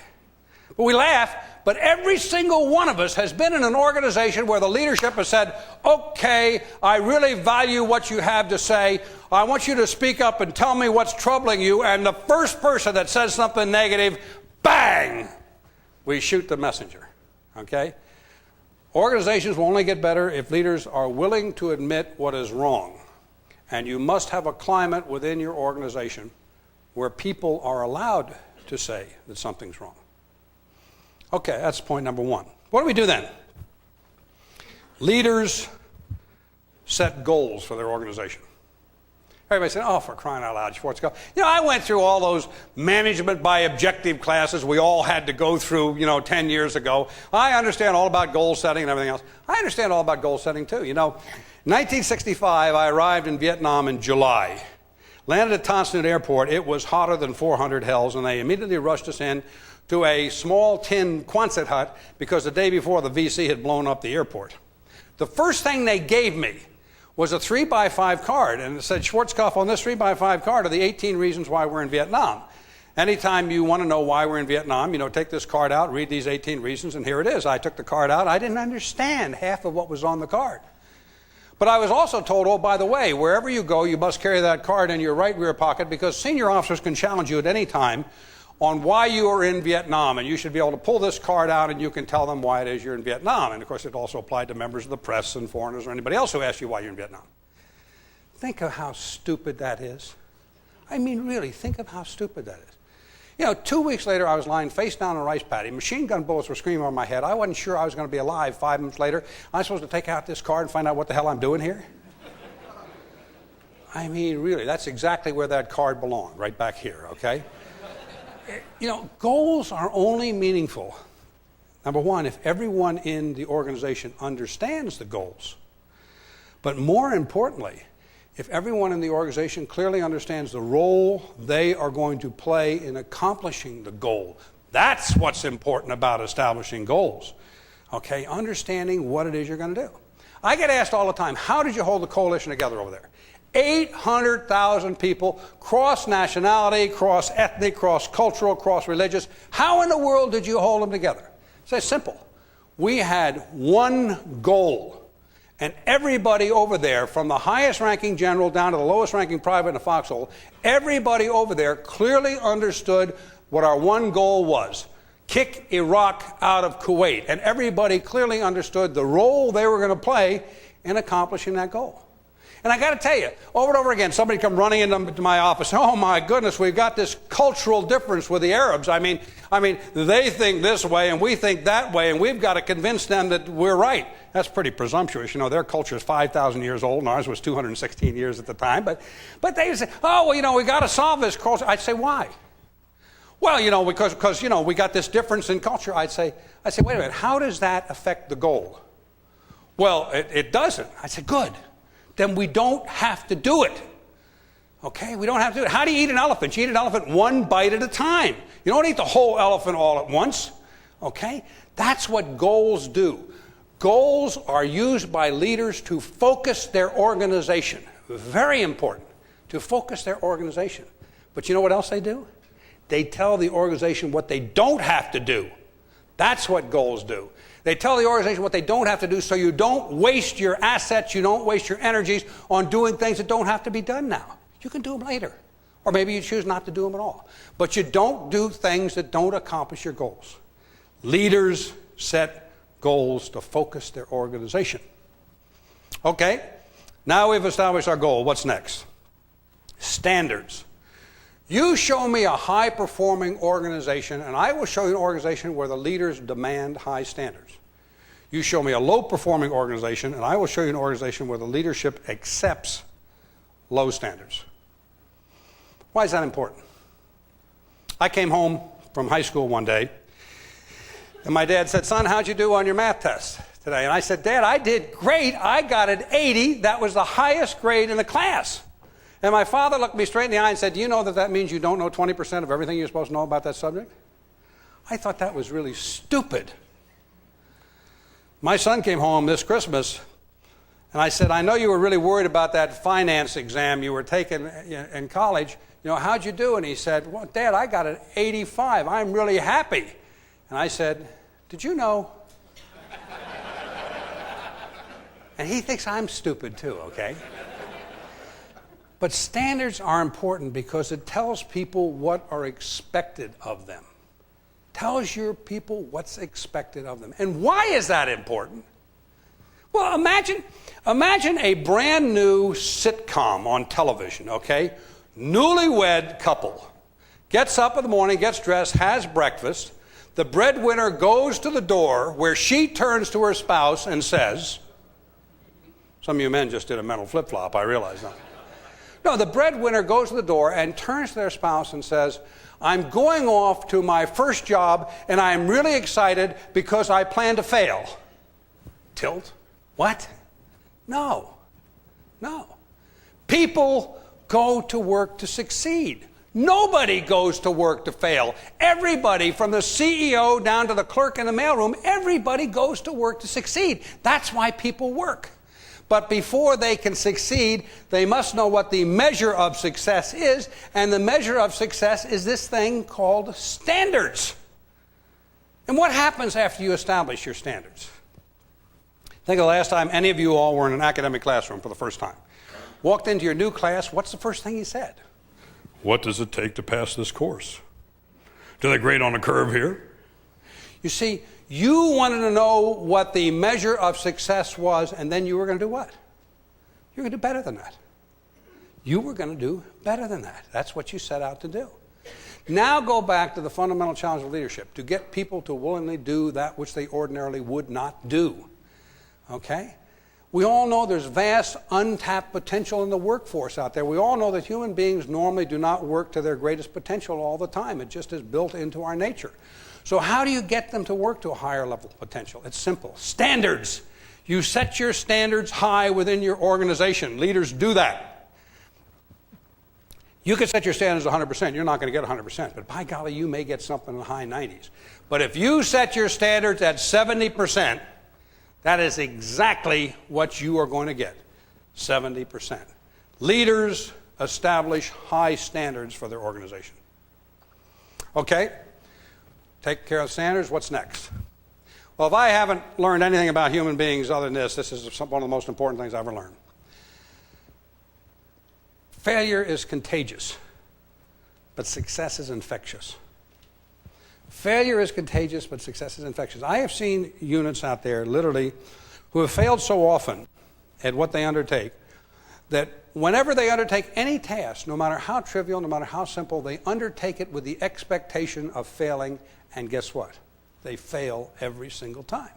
But we laugh, but every single one of us has been in an organization where the leadership has said, okay, I really value what you have to say. I want you to speak up and tell me what's troubling you. And the first person that says something negative, bang, we shoot the messenger, okay? Organizations will only get better if leaders are willing to admit what is wrong. And you must have a climate within your organization where people are allowed to say that something's wrong. Okay, that's point number one. What do we do then? Leaders set goals for their organization. Everybody said, oh, for crying out loud, Schwarzkopf. I went through all those management by objective classes we all had to go through, 10 years ago. I understand all about goal setting and everything else. I understand all about goal setting, too. In 1965, I arrived in Vietnam in July. Landed at Tan Son Nhut Airport. It was hotter than 400 hells, and they immediately rushed us in to a small tin Quonset hut because the day before the VC had blown up the airport. The first thing they gave me was a 3x5 card, and it said, Schwarzkopf, on this 3x5 card are the 18 reasons why we're in Vietnam. Anytime you want to know why we're in Vietnam, take this card out, read these 18 reasons, and here it is. I took the card out. I didn't understand half of what was on the card. But I was also told, oh, by the way, wherever you go, you must carry that card in your right rear pocket because senior officers can challenge you at any time on why you are in Vietnam, and you should be able to pull this card out and you can tell them why it is you're in Vietnam. And of course, it also applied to members of the press and foreigners or anybody else who asked you why you're in Vietnam. Think of how stupid that is. I mean, really, think of how stupid that is. You know, 2 weeks later, I was lying face down on a rice paddy. Machine gun bullets were screaming over my head. I wasn't sure I was going to be alive 5 months later. I'm supposed to take out this card and find out what the hell I'm doing here? I mean, really, that's exactly where that card belonged, right back here, okay? You know, goals are only meaningful, number one, if everyone in the organization understands the goals. But more importantly, if everyone in the organization clearly understands the role they are going to play in accomplishing the goal. That's what's important about establishing goals. Okay, understanding what it is you're going to do. I get asked all the time, how did you hold the coalition together over there? 800,000 people, cross-nationality, cross-ethnic, cross-cultural, cross-religious. How in the world did you hold them together? It's simple. We had one goal. And everybody over there, from the highest ranking general down to the lowest ranking private in the foxhole, everybody over there clearly understood what our one goal was. Kick Iraq out of Kuwait. And everybody clearly understood the role they were going to play in accomplishing that goal. And I got to tell you, over and over again, somebody come running into my office. Oh my goodness, we've got this cultural difference with the Arabs. I mean, they think this way and we think that way, and we've got to convince them that we're right. That's pretty presumptuous. You know, their culture is 5,000 years old, and ours was 216 years at the time. But they say, oh, well, you know, we got to solve this culture. I'd say, why? Well, you know, because you know, we got this difference in culture. I'd say, wait a minute, how does that affect the goal? Well, it doesn't. I'd say, good. Then we don't have to do it. Okay, we don't have to do it. How do you eat an elephant? You eat an elephant one bite at a time. You don't eat the whole elephant all at once. Okay, that's what goals do. Goals are used by leaders to focus their organization. Very important, to focus their organization. But you know what else they do? They tell the organization what they don't have to do. That's what goals do. They tell the organization what they don't have to do so you don't waste your assets, you don't waste your energies on doing things that don't have to be done now. You can do them later. Or maybe you choose not to do them at all. But you don't do things that don't accomplish your goals. Leaders set goals to focus their organization. Okay, now we've established our goal. What's next? Standards. You show me a high-performing organization, and I will show you an organization where the leaders demand high standards. You show me a low-performing organization, and I will show you an organization where the leadership accepts low standards. Why is that important? I came home from high school one day, and my dad said, son, how'd you do on your math test today? And I said, Dad, I did great. I got an 80. That was the highest grade in the class. And my father looked me straight in the eye and said, do you know that means you don't know 20% of everything you're supposed to know about that subject? I thought that was really stupid. My son came home this Christmas, and I said, I know you were really worried about that finance exam you were taking in college. You know, how'd you do? And he said, well, Dad, I got an 85. I'm really happy. And I said, did you know? And he thinks I'm stupid too, okay? But standards are important because it tells people what are expected of them. Tells your people what's expected of them. And why is that important? Well, imagine a brand new sitcom on television, okay? Newlywed couple gets up in the morning, gets dressed, has breakfast. The breadwinner goes to the door where she turns to her spouse and says, some of you men just did a mental flip-flop, I realize that. No, the breadwinner goes to the door and turns to their spouse and says, I'm going off to my first job and I'm really excited because I plan to fail. Tilt? What? No. People go to work to succeed. Nobody goes to work to fail. Everybody, from the CEO down to the clerk in the mailroom, everybody goes to work to succeed. That's why people work. But before they can succeed, they must know what the measure of success is, and the measure of success is this thing called standards. And what happens after you establish your standards? Think of the last time any of you all were in an academic classroom for the first time. Walked into your new class, what's the first thing you said? What does it take to pass this course? Do they grade on a curve here? You see, you wanted to know what the measure of success was, and then you were going to do what? You were going to do better than that. You were going to do better than that. That's what you set out to do. Now go back to the fundamental challenge of leadership, to get people to willingly do that which they ordinarily would not do. Okay? We all know there's vast untapped potential in the workforce out there. We all know that human beings normally do not work to their greatest potential all the time. It just is built into our nature. So how do you get them to work to a higher level of potential? It's simple. Standards. You set your standards high within your organization. Leaders do that. You can set your standards 100%. You're not going to get 100%. But by golly, you may get something in the high 90s. But if you set your standards at 70%, that is exactly what you are going to get, 70%. Leaders establish high standards for their organization. Okay, take care of standards. What's next? Well, if I haven't learned anything about human beings other than this is one of the most important things I've ever learned. Failure is contagious, but success is infectious. Failure is contagious, but success is infectious. I have seen units out there, literally, who have failed so often at what they undertake that whenever they undertake any task, no matter how trivial, no matter how simple, they undertake it with the expectation of failing, and guess what? They fail every single time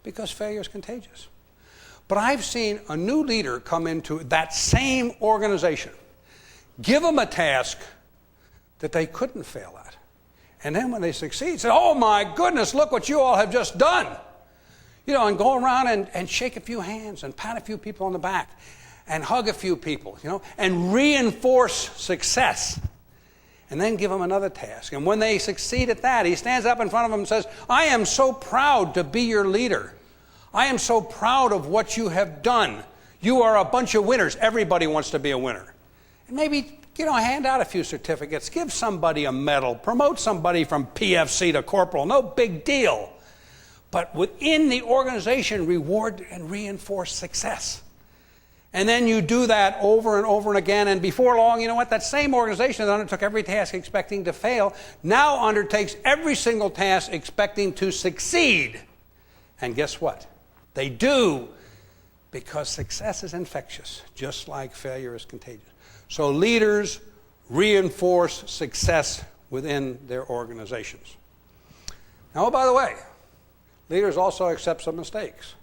because failure is contagious. But I've seen a new leader come into that same organization, give them a task that they couldn't fail at. And then when they succeed, say, oh my goodness, look what you all have just done. You know, and go around and shake a few hands and pat a few people on the back and hug a few people, you know, and reinforce success. And then give them another task. And when they succeed at that, he stands up in front of them and says, I am so proud to be your leader. I am so proud of what you have done. You are a bunch of winners. Everybody wants to be a winner. And maybe, you know, hand out a few certificates, give somebody a medal, promote somebody from PFC to corporal, no big deal. But within the organization, reward and reinforce success. And then you do that over and over and again, and before long, you know what, that same organization that undertook every task expecting to fail now undertakes every single task expecting to succeed. And guess what? They do, because success is infectious, just like failure is contagious. So leaders reinforce success within their organizations. Now, oh, by the way, leaders also accept some mistakes.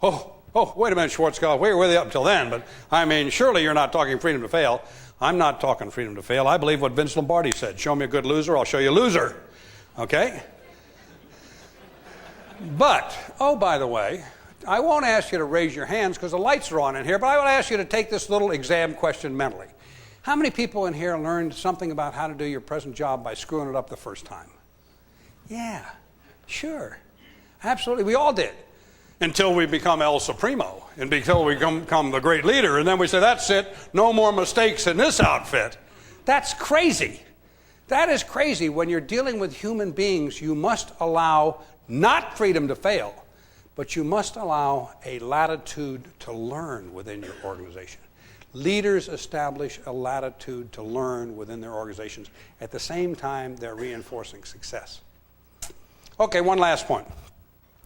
Oh, wait a minute, Schwarzkopf, we were with you up until then, but I mean, surely you're not talking freedom to fail. I'm not talking freedom to fail. I believe what Vince Lombardi said, show me a good loser, I'll show you a loser. Okay? But, oh, by the way, I won't ask you to raise your hands because the lights are on in here, but I will ask you to take this little exam question mentally. How many people in here learned something about how to do your present job by screwing it up the first time? Yeah, sure. Absolutely, we all did. Until we become El Supremo, and until we become the great leader, and then we say, that's it, no more mistakes in this outfit. That's crazy. That is crazy. When you're dealing with human beings, you must allow not freedom to fail, but you must allow a latitude to learn within your organization. Leaders establish a latitude to learn within their organizations. At the same time, they're reinforcing success. Okay, one last point.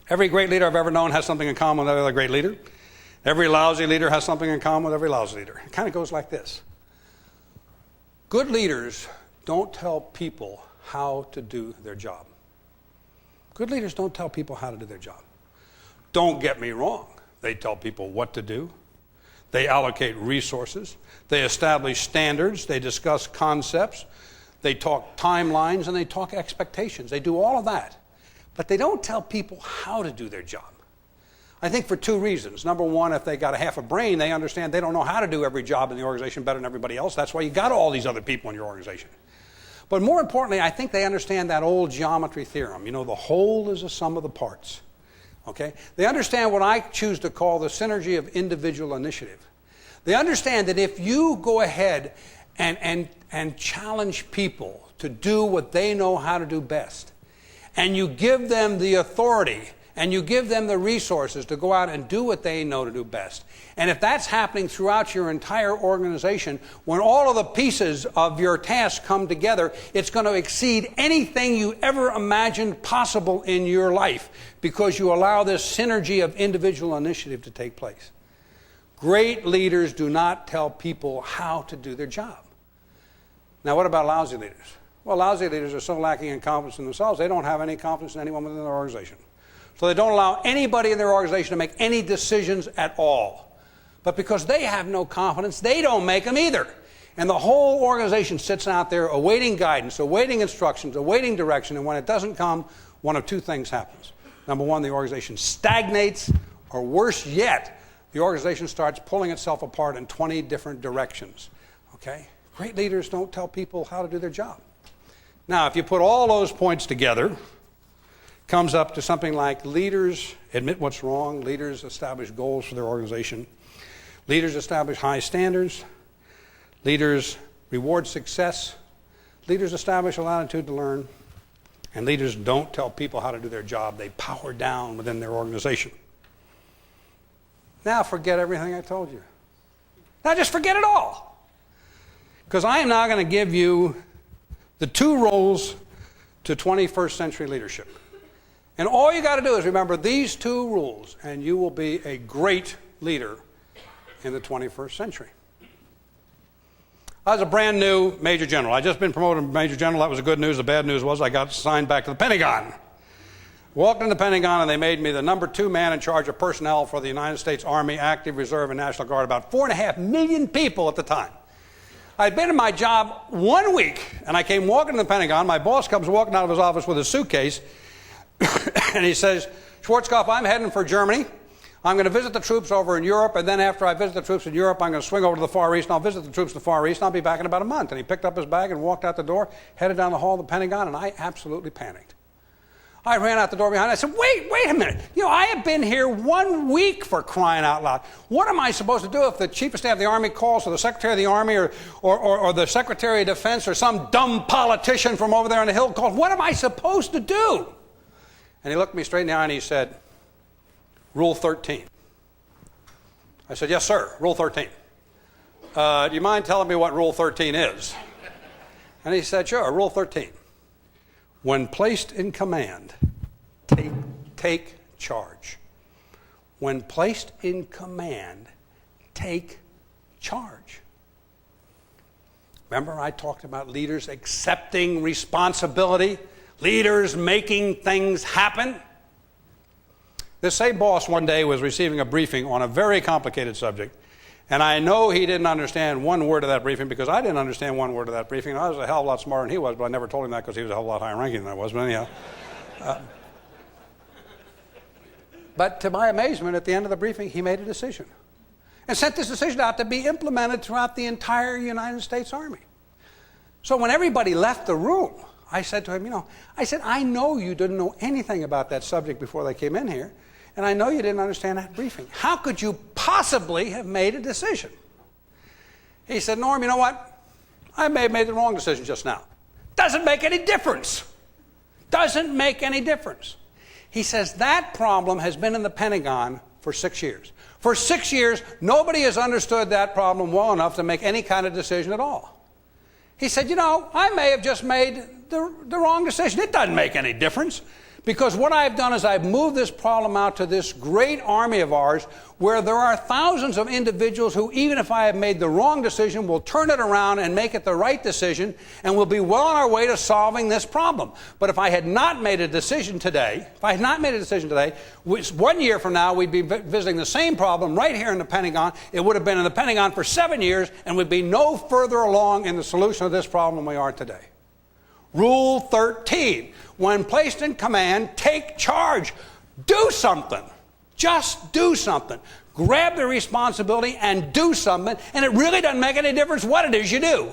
Every great leader I've ever known has something in common with every other great leader. Every lousy leader has something in common with every lousy leader. It kind of goes like this. Good leaders don't tell people how to do their job. Good leaders don't tell people how to do their job. Don't get me wrong. They tell people what to do. They allocate resources. They establish standards. They discuss concepts. They talk timelines, and they talk expectations. They do all of that. But they don't tell people how to do their job. I think for two reasons. Number one, if they got a half a brain, they understand they don't know how to do every job in the organization better than everybody else. That's why you got all these other people in your organization. But more importantly, I think they understand that old geometry theorem. You know, the whole is a sum of the parts. Okay? They understand what I choose to call the synergy of individual initiative. They understand that if you go ahead and challenge people to do what they know how to do best, and you give them the authority, and you give them the resources to go out and do what they know to do best. And if that's happening throughout your entire organization, when all of the pieces of your task come together, it's going to exceed anything you ever imagined possible in your life, because you allow this synergy of individual initiative to take place. Great leaders do not tell people how to do their job. Now, what about lousy leaders? Well, lousy leaders are so lacking in confidence in themselves, they don't have any confidence in anyone within their organization. So they don't allow anybody in their organization to make any decisions at all. But because they have no confidence, they don't make them either. And the whole organization sits out there awaiting guidance, awaiting instructions, awaiting direction, and when it doesn't come, one of two things happens. Number one, the organization stagnates, or worse yet, the organization starts pulling itself apart in 20 different directions. Okay? Great leaders don't tell people how to do their job. Now, if you put all those points together, comes up to something like leaders admit what's wrong, leaders establish goals for their organization, leaders establish high standards, leaders reward success, leaders establish a latitude to learn, and leaders don't tell people how to do their job. They power down within their organization. Now forget everything I told you. Now just forget it all. Because I am now going to give you the two roles to 21st century leadership. And all you got to do is remember these two rules, and you will be a great leader in the 21st century. I was a brand new Major General. I'd just been promoted to Major General. That was the good news. The bad news was I got assigned back to the Pentagon. Walked into the Pentagon, and they made me the number 2 man in charge of personnel for the United States Army, Active Reserve, and National Guard, about 4.5 million people at the time. I'd been in my job 1 week, and I came walking to the Pentagon. My boss comes walking out of his office with a suitcase, and he says, Schwarzkopf, I'm heading for Germany. I'm going to visit the troops over in Europe, and then after I visit the troops in Europe, I'm going to swing over to the Far East, and I'll visit the troops in the Far East, and I'll be back in about a month. And he picked up his bag and walked out the door, headed down the hall of the Pentagon, and I absolutely panicked. I ran out the door behind. I said, wait a minute. I have been here 1 week, for crying out loud. What am I supposed to do if the Chief of Staff of the Army calls, or the Secretary of the Army, or the Secretary of Defense, or some dumb politician from over there on the hill calls? What am I supposed to do? And he looked me straight in the eye and he said, Rule 13. I said, yes, sir, Rule 13. Do you mind telling me what Rule 13 is? And he said, sure, Rule 13. When placed in command, take charge. When placed in command, take charge. Remember I talked about leaders accepting responsibility, leaders making things happen? This same boss one day was receiving a briefing on a very complicated subject, and I know he didn't understand one word of that briefing because I didn't understand one word of that briefing. I was a hell of a lot smarter than he was, but I never told him that because he was a hell of a lot higher ranking than I was. But anyhow. But to my amazement, at the end of the briefing, he made a decision and sent this decision out to be implemented throughout the entire United States Army. So when everybody left the room, I said to him, I know you didn't know anything about that subject before they came in here. And I know you didn't understand that briefing. How could you possibly have made a decision? He said, Norm, you know what? I may have made the wrong decision just now. Doesn't make any difference. Doesn't make any difference. He says that problem has been in the Pentagon for 6 years. For 6 years, nobody has understood that problem well enough to make any kind of decision at all. He said, I may have just made the wrong decision. It doesn't make any difference. Because what I've done is I've moved this problem out to this great army of ours where there are thousands of individuals who, even if I have made the wrong decision, will turn it around and make it the right decision, and we'll be well on our way to solving this problem. But if I had not made a decision today, 1 year from now, we'd be visiting the same problem right here in the Pentagon. It would have been in the Pentagon for 7 years, and we'd be no further along in the solution of this problem than we are today. Rule 13. When placed in command, take charge. Do something. Just do something. Grab the responsibility and do something, and it really doesn't make any difference what it is you do.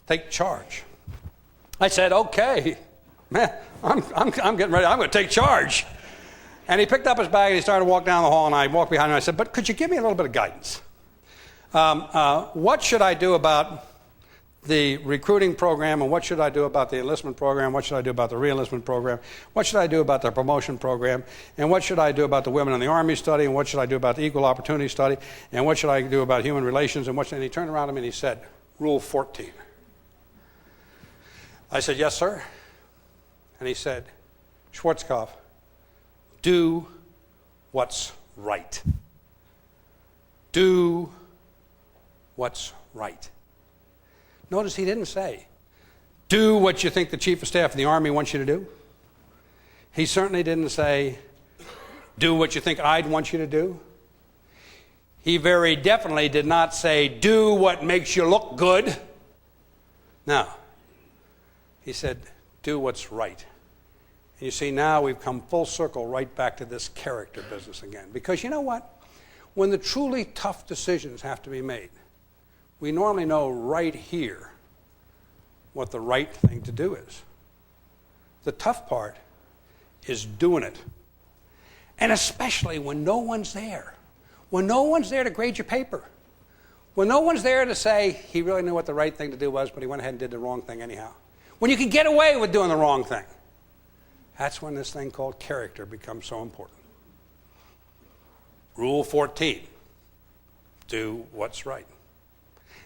Take charge. I said, okay, man, I'm getting ready. I'm going to take charge. And he picked up his bag and he started to walk down the hall, and I walked behind him and I said, but could you give me a little bit of guidance? What should I do about the recruiting program, and what should I do about the enlistment program? What should I do about the re-enlistment program? What should I do about the promotion program? And what should I do about the Women in the Army study? And what should I do about the Equal Opportunity study? And what should I do about human relations? And he turned around to me and he said, Rule 14. I said, yes, sir. And he said, Schwarzkopf, do what's right. do what's right. Notice he didn't say, do what you think the Chief of Staff of the Army wants you to do. He certainly didn't say, do what you think I'd want you to do. He very definitely did not say, do what makes you look good. No. He said, do what's right. And you see, now we've come full circle right back to this character business again. Because you know what? When the truly tough decisions have to be made, we normally know right here what the right thing to do is. The tough part is doing it. And especially when no one's there. When no one's there to grade your paper. When no one's there to say, he really knew what the right thing to do was, but he went ahead and did the wrong thing anyhow. When you can get away with doing the wrong thing. That's when this thing called character becomes so important. Rule 14, do what's right.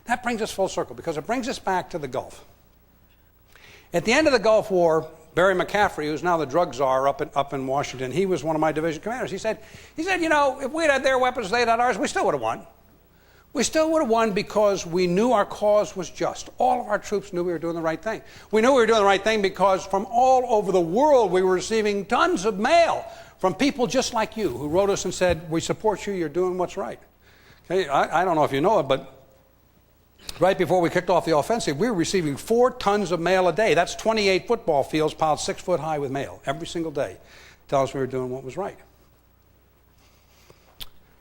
That brings us full circle because it brings us back to the Gulf. At the end of the Gulf War, Barry McCaffrey, who's now the drug czar up in Washington, he was one of my division commanders. He said, you know, if we'd had their weapons, they'd had ours, we still would have won. We still would have won because we knew our cause was just. All of our troops knew we were doing the right thing. We knew we were doing the right thing because from all over the world we were receiving tons of mail from people just like you who wrote us and said, we support you, you're doing what's right. Okay, I don't know if you know it, but right before we kicked off the offensive, we were receiving 4 tons of mail a day. That's 28 football fields piled 6 foot high with mail every single day. Tell us we were doing what was right.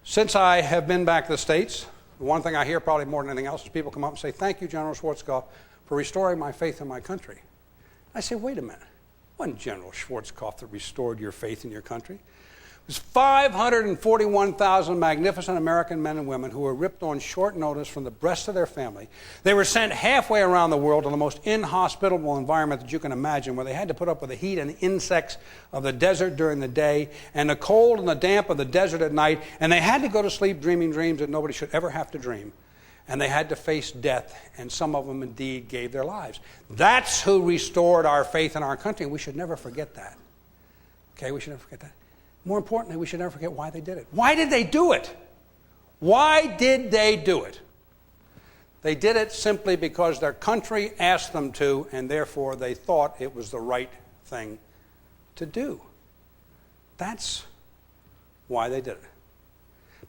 Since I have been back to the States, the one thing I hear probably more than anything else is people come up and say, thank you, General Schwarzkopf, for restoring my faith in my country. I say, wait a minute. It wasn't General Schwarzkopf that restored your faith in your country. It was 541,000 magnificent American men and women who were ripped on short notice from the breast of their family. They were sent halfway around the world to the most inhospitable environment that you can imagine, where they had to put up with the heat and the insects of the desert during the day and the cold and the damp of the desert at night, and they had to go to sleep dreaming dreams that nobody should ever have to dream. And they had to face death, and some of them indeed gave their lives. That's who restored our faith in our country, and we should never forget that. Okay, we should never forget that. More importantly, we should never forget why they did it. Why did they do it? Why did they do it? They did it simply because their country asked them to, and therefore they thought it was the right thing to do. That's why they did it.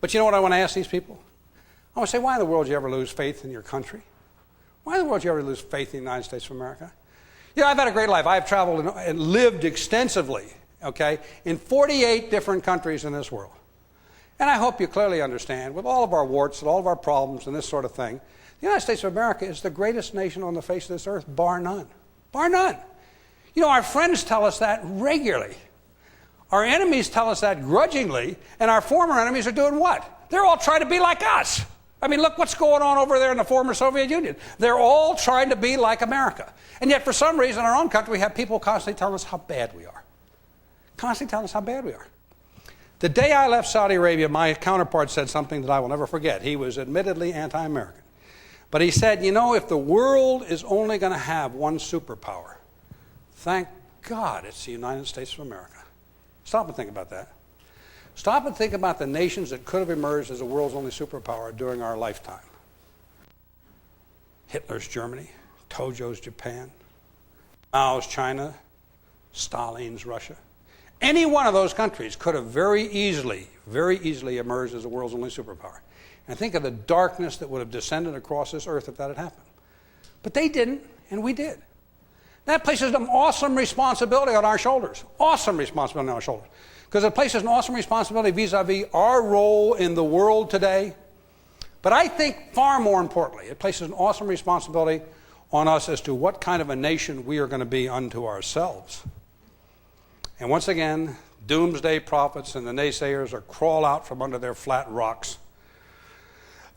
But you know what I want to ask these people? I want to say, why in the world did you ever lose faith in your country? Why in the world did you ever lose faith in the United States of America? You know, I've had a great life. I've traveled and lived extensively, okay, in 48 different countries in this world. And I hope you clearly understand, with all of our warts and all of our problems and this sort of thing, the United States of America is the greatest nation on the face of this earth, bar none. Bar none. You know, our friends tell us that regularly. Our enemies tell us that grudgingly, and our former enemies are doing what? They're all trying to be like us. I mean, look what's going on over there in the former Soviet Union. They're all trying to be like America. And yet, for some reason, in our own country, we have people constantly telling us how bad we are. Constantly telling us how bad we are. The day I left Saudi Arabia, my counterpart said something that I will never forget. He was admittedly anti-American. But he said, you know, if the world is only going to have one superpower, thank God it's the United States of America. Stop and think about that. Stop and think about the nations that could have emerged as the world's only superpower during our lifetime. Hitler's Germany, Tojo's Japan, Mao's China, Stalin's Russia. Any one of those countries could have very easily emerged as the world's only superpower. And think of the darkness that would have descended across this earth if that had happened. But they didn't, and we did. That places an awesome responsibility on our shoulders. Awesome responsibility on our shoulders. Because it places an awesome responsibility vis-a-vis our role in the world today. But I think far more importantly, it places an awesome responsibility on us as to what kind of a nation we are going to be unto ourselves. And once again, doomsday prophets and the naysayers are crawl out from under their flat rocks.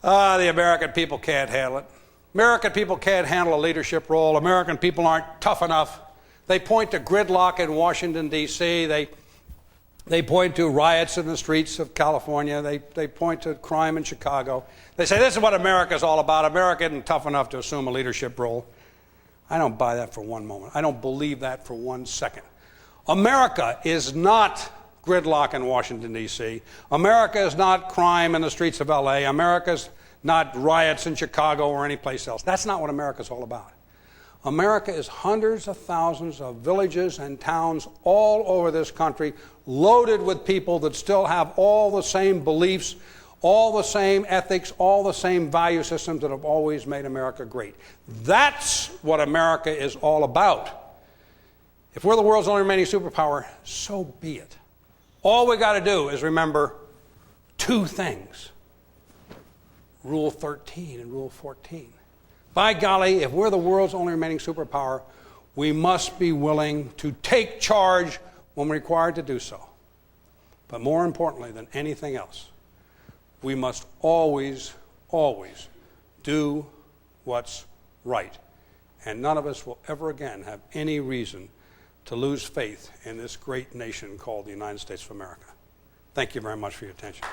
The American people can't handle it. American people can't handle a leadership role. American people aren't tough enough. They point to gridlock in Washington, D.C. They point to riots in the streets of California. They point to crime in Chicago. They say, this is what America's all about. America isn't tough enough to assume a leadership role. I don't buy that for one moment. I don't believe that for 1 second. America is not gridlock in Washington, D.C. America is not crime in the streets of L.A. America's not riots in Chicago or any place else. That's not what America's all about. America is hundreds of thousands of villages and towns all over this country, loaded with people that still have all the same beliefs, all the same ethics, all the same value systems that have always made America great. That's what America is all about. If we're the world's only remaining superpower, so be it. All we got to do is remember two things: Rule 13 and Rule 14. By golly, if we're the world's only remaining superpower, we must be willing to take charge when required to do so. But more importantly than anything else, we must always, always do what's right. And none of us will ever again have any reason to lose faith in this great nation called the United States of America. Thank you very much for your attention.